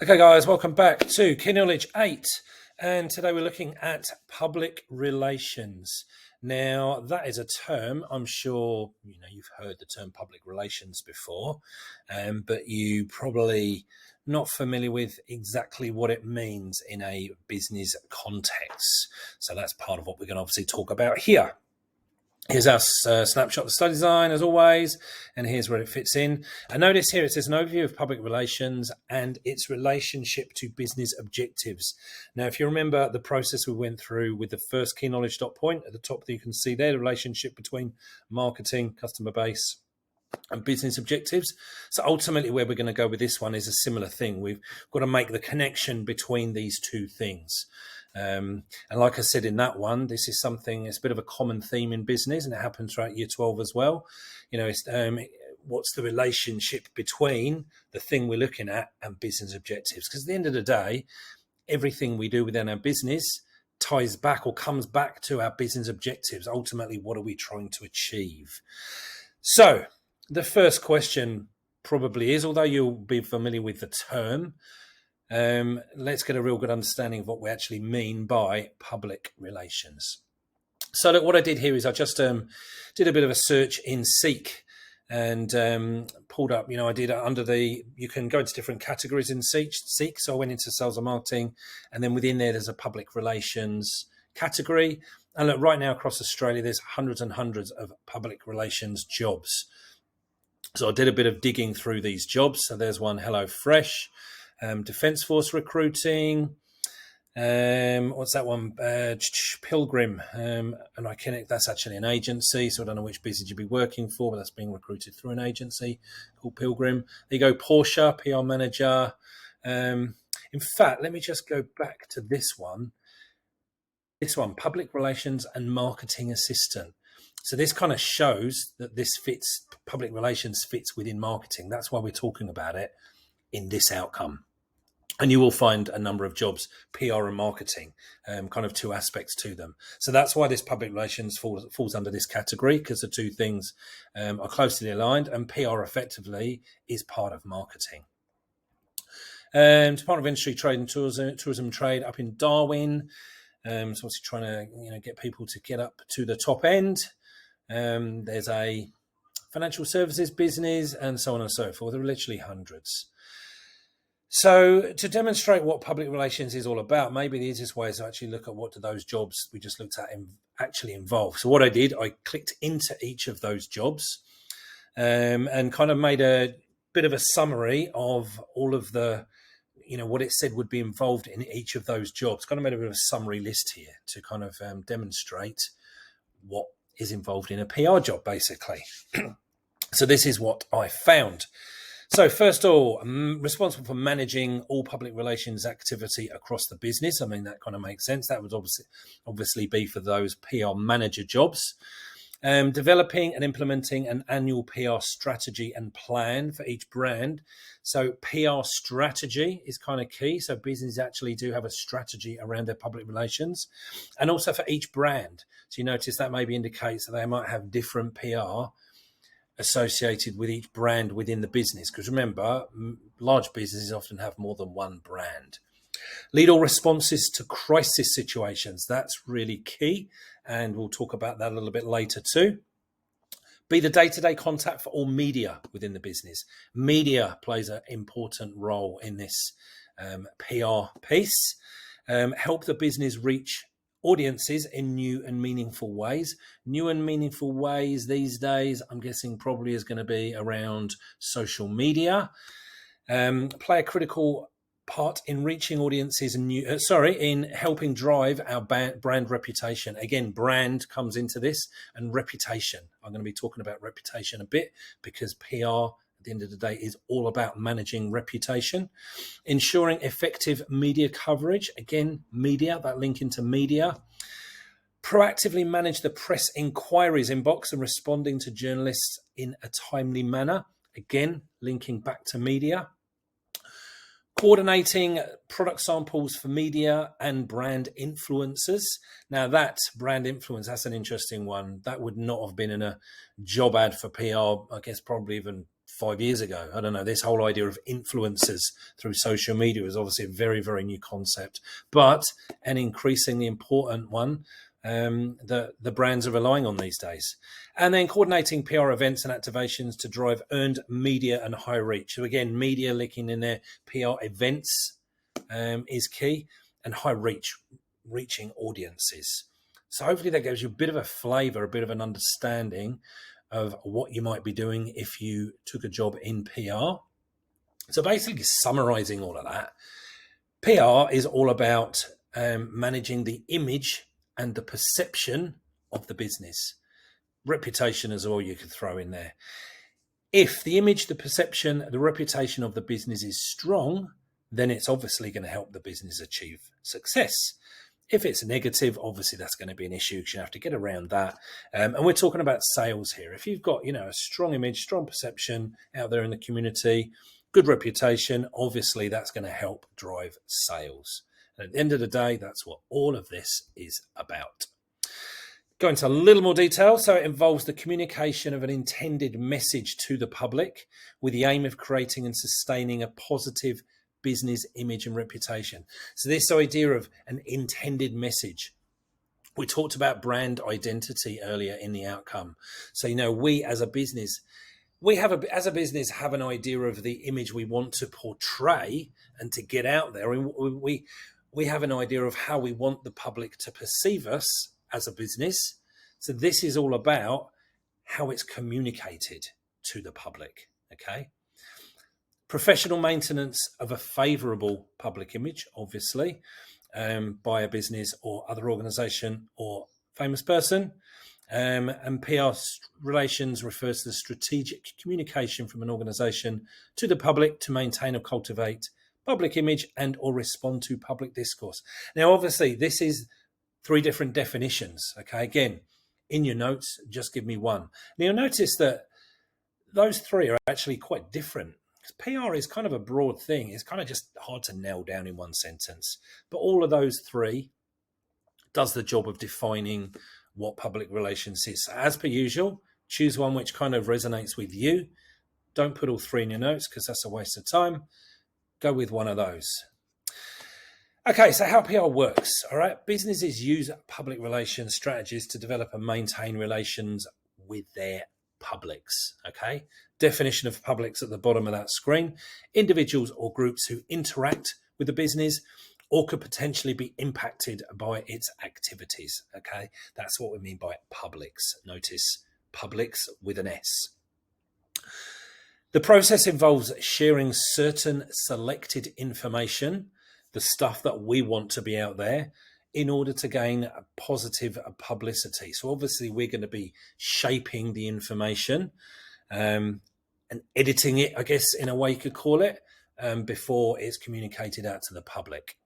Okay, guys, welcome back to Key Knowledge 8. And today we're looking at public relations. Now, that is a term, I'm sure you've heard the term public relations before, but you probably not familiar with exactly what it means in a business context. So that's part of what we're going to obviously talk about here. Here's our snapshot of the study design, as always, and here's where it fits in. And notice here it says an overview of public relations and its relationship to business objectives. Now, if you remember the process we went through with the first key knowledge dot point at the top, that you can see there, the relationship between marketing, customer base, and business objectives. So ultimately where we're going to go with this one is a similar thing. We've got to make the connection between these two things. And like I said in that one, this is something, it's a bit of a common theme in business, and it happens throughout year 12 as well. It's what's the relationship between the thing we're looking at and business objectives? Because at the end of the day, everything we do within our business ties back or comes back to our business objectives. Ultimately, what are we trying to achieve? So the first question probably is, although you'll be familiar with the term, let's get a real good understanding of what we actually mean by public relations. So look, what I did here is I just did a bit of a search in Seek and pulled up, I did under you can go into different categories in Seek. So I went into sales and marketing, and then within there's a public relations category. And look, right now across Australia, there's hundreds and hundreds of public relations jobs. So I did a bit of digging through these jobs. So there's one, HelloFresh, Defence Force recruiting. What's that one? Pilgrim. And that's actually an agency. So I don't know which business you'd be working for, but that's being recruited through an agency called Pilgrim. There you go, Porsche, PR manager. In fact, let me just go back to this one. This one, public relations and marketing assistant. So this kind of shows that public relations fits within marketing. That's why we're talking about it in this outcome. And you will find a number of jobs, PR and marketing, kind of two aspects to them. So that's why this public relations falls under this category, because the two things are closely aligned, and PR effectively is part of marketing. Department of Industry, Trade and Tourism Trade up in Darwin. So obviously trying to get people to get up to the top end. There's a financial services business and so on and so forth. There are literally hundreds. So to demonstrate what public relations is all about, maybe the easiest way is to actually look at what do those jobs we just looked at actually involve. So what I did, I clicked into each of those jobs and kind of made a bit of a summary of all of the, what it said would be involved in each of those jobs. Kind of made a bit of a summary list here to kind of demonstrate what is involved in a PR job, basically. So this is what I found. So first of all, I'm responsible for managing all public relations activity across the business. I mean, that kind of makes sense. That would obviously be for those PR manager jobs. Developing and implementing an annual PR strategy and plan for each brand. So PR strategy is kind of key. So businesses actually do have a strategy around their public relations, and also for each brand. So you notice that maybe indicates that they might have different PR associated with each brand within the business. Because remember, large businesses often have more than one brand. Lead all responses to crisis situations. That's really key. And we'll talk about that a little bit later too. Be the day-to-day contact for all media within the business. Media plays an important role in this PR piece. Help the business reach audiences in new and meaningful ways. New and meaningful ways these days, I'm guessing probably is going to be around social media. Play a critical part in reaching audiences and in helping drive our brand reputation. Again, brand comes into this, and reputation. I'm going to be talking about reputation a bit, because PR at the end of the day is all about managing reputation. Ensuring effective media coverage. Again, media, that link into media. Proactively manage the press inquiries inbox and responding to journalists in a timely manner. Again, linking back to media. Coordinating product samples for media and brand influencers. Now that brand influence, that's an interesting one. That would not have been in a job ad for PR, I guess probably even 5 years ago. I don't know. This whole idea of influencers through social media is obviously a very, very new concept, but an increasingly important one that the brands are relying on these days. And then coordinating PR events and activations to drive earned media and high reach. So again, media linking in their PR events is key, and high reach, reaching audiences. So hopefully that gives you a bit of a flavor, a bit of an understanding of what you might be doing if you took a job in PR. So basically summarizing all of that, PR is all about managing the image and the perception of the business. Reputation as well you could throw in there. If the image, the perception, the reputation of the business is strong, then it's obviously going to help the business achieve success. If it's negative, obviously that's going to be an issue because you have to get around that. And we're talking about sales here. If you've got, a strong image, strong perception out there in the community, good reputation, obviously that's going to help drive sales. And at the end of the day, that's what all of this is about. Go into a little more detail. So it involves the communication of an intended message to the public with the aim of creating and sustaining a positive business image and reputation. So this idea of an intended message. We talked about brand identity earlier in the outcome. So, we as a business, have an idea of the image we want to portray and to get out there. And we have an idea of how we want the public to perceive us as a business. So this is all about how it's communicated to the public. Okay. Professional maintenance of a favorable public image, obviously, by a business or other organization or famous person. And PR relations refers to the strategic communication from an organization to the public to maintain or cultivate public image and or respond to public discourse. Now, obviously, this is 3 different definitions. Okay, again, in your notes, just give me one. Now, you'll notice that those 3 are actually quite different. PR is kind of a broad thing. It's kind of just hard to nail down in one sentence. But all of those 3 does the job of defining what public relations is. So as per usual, choose one which kind of resonates with you. Don't put all 3 in your notes because that's a waste of time. Go with one of those. Okay, so how PR works. All right, businesses use public relations strategies to develop and maintain relations with their publics. Okay, definition of publics at the bottom of that screen. Individuals or groups who interact with the business or could potentially be impacted by its activities. Okay, that's what we mean by publics. Notice publics with an S. The process involves sharing certain selected information, the stuff that we want to be out there, in order to gain a positive publicity. So obviously we're going to be shaping the information and editing it, I guess, in a way you could call it, before it's communicated out to the public.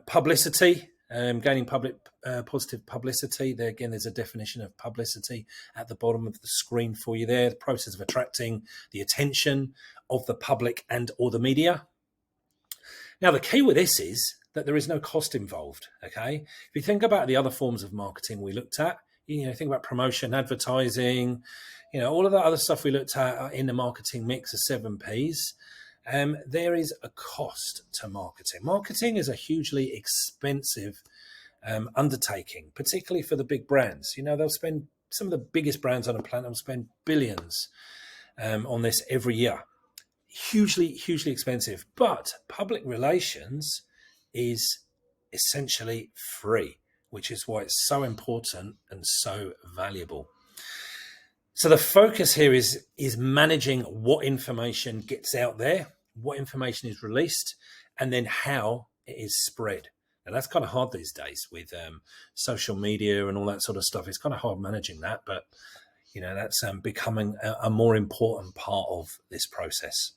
Publicity, gaining positive publicity. There again, there's a definition of publicity at the bottom of the screen for you there. The process of attracting the attention of the public and or the media. Now, the key with this is that there is no cost involved. Okay, if you think about the other forms of marketing we looked at, think about promotion, advertising, all of that other stuff we looked at in the marketing mix of 7 Ps. There is a cost to marketing. Marketing is a hugely expensive undertaking, particularly for the big brands. They'll spend, some of the biggest brands on the planet will spend billions on this every year. Hugely, hugely expensive. But public relations is essentially free, which is why it's so important and so valuable. So the focus here is managing what information gets out there, what information is released, and then how it is spread. And that's kind of hard these days with social media and all that sort of stuff. It's kind of hard managing that, but that's becoming a more important part of this process.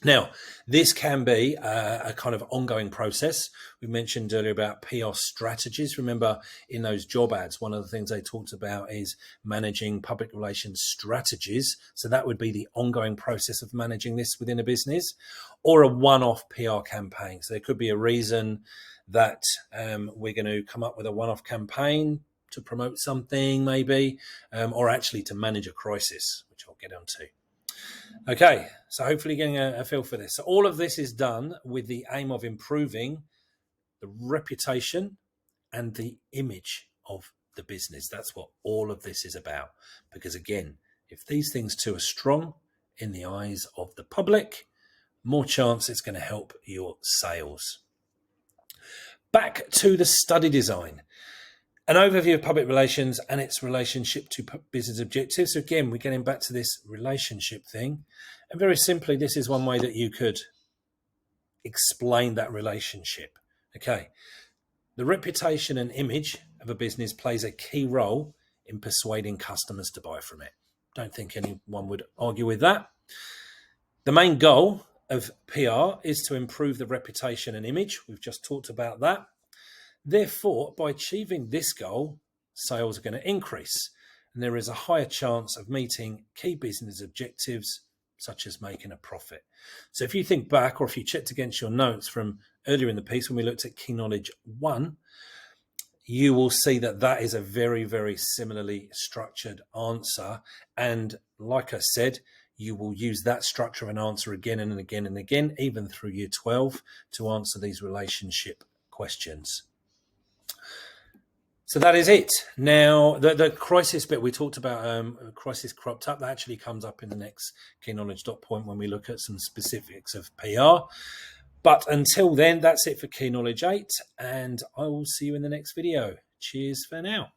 Now, this can be a kind of ongoing process. We mentioned earlier about PR strategies. Remember, in those job ads, one of the things they talked about is managing public relations strategies. So that would be the ongoing process of managing this within a business, or a one-off PR campaign. So there could be a reason that we're going to come up with a one-off campaign to promote something maybe, or actually to manage a crisis, which I'll get onto. Okay, so hopefully getting a feel for this. So all of this is done with the aim of improving the reputation and the image of the business. That's what all of this is about. Because again, if these things too are strong in the eyes of the public, more chance it's going to help your sales. Back to the study design. An overview of public relations and its relationship to business objectives. So again, we're getting back to this relationship thing. And very simply, this is one way that you could explain that relationship. Okay. The reputation and image of a business plays a key role in persuading customers to buy from it. Don't think anyone would argue with that. The main goal of PR is to improve the reputation and image. We've just talked about that. Therefore, by achieving this goal, sales are going to increase, and there is a higher chance of meeting key business objectives, such as making a profit. So if you think back, or if you checked against your notes from earlier in the piece when we looked at Key Knowledge 1, you will see that that is a very, very similarly structured answer. And like I said, you will use that structure of an answer again and again and again, even through year 12, to answer these relationship questions. So that is it. Now, the crisis bit we talked about, crisis cropped up, that actually comes up in the next Key Knowledge dot point when we look at some specifics of PR. But until then, that's it for Key Knowledge 8, and I will see you in the next video. Cheers for now.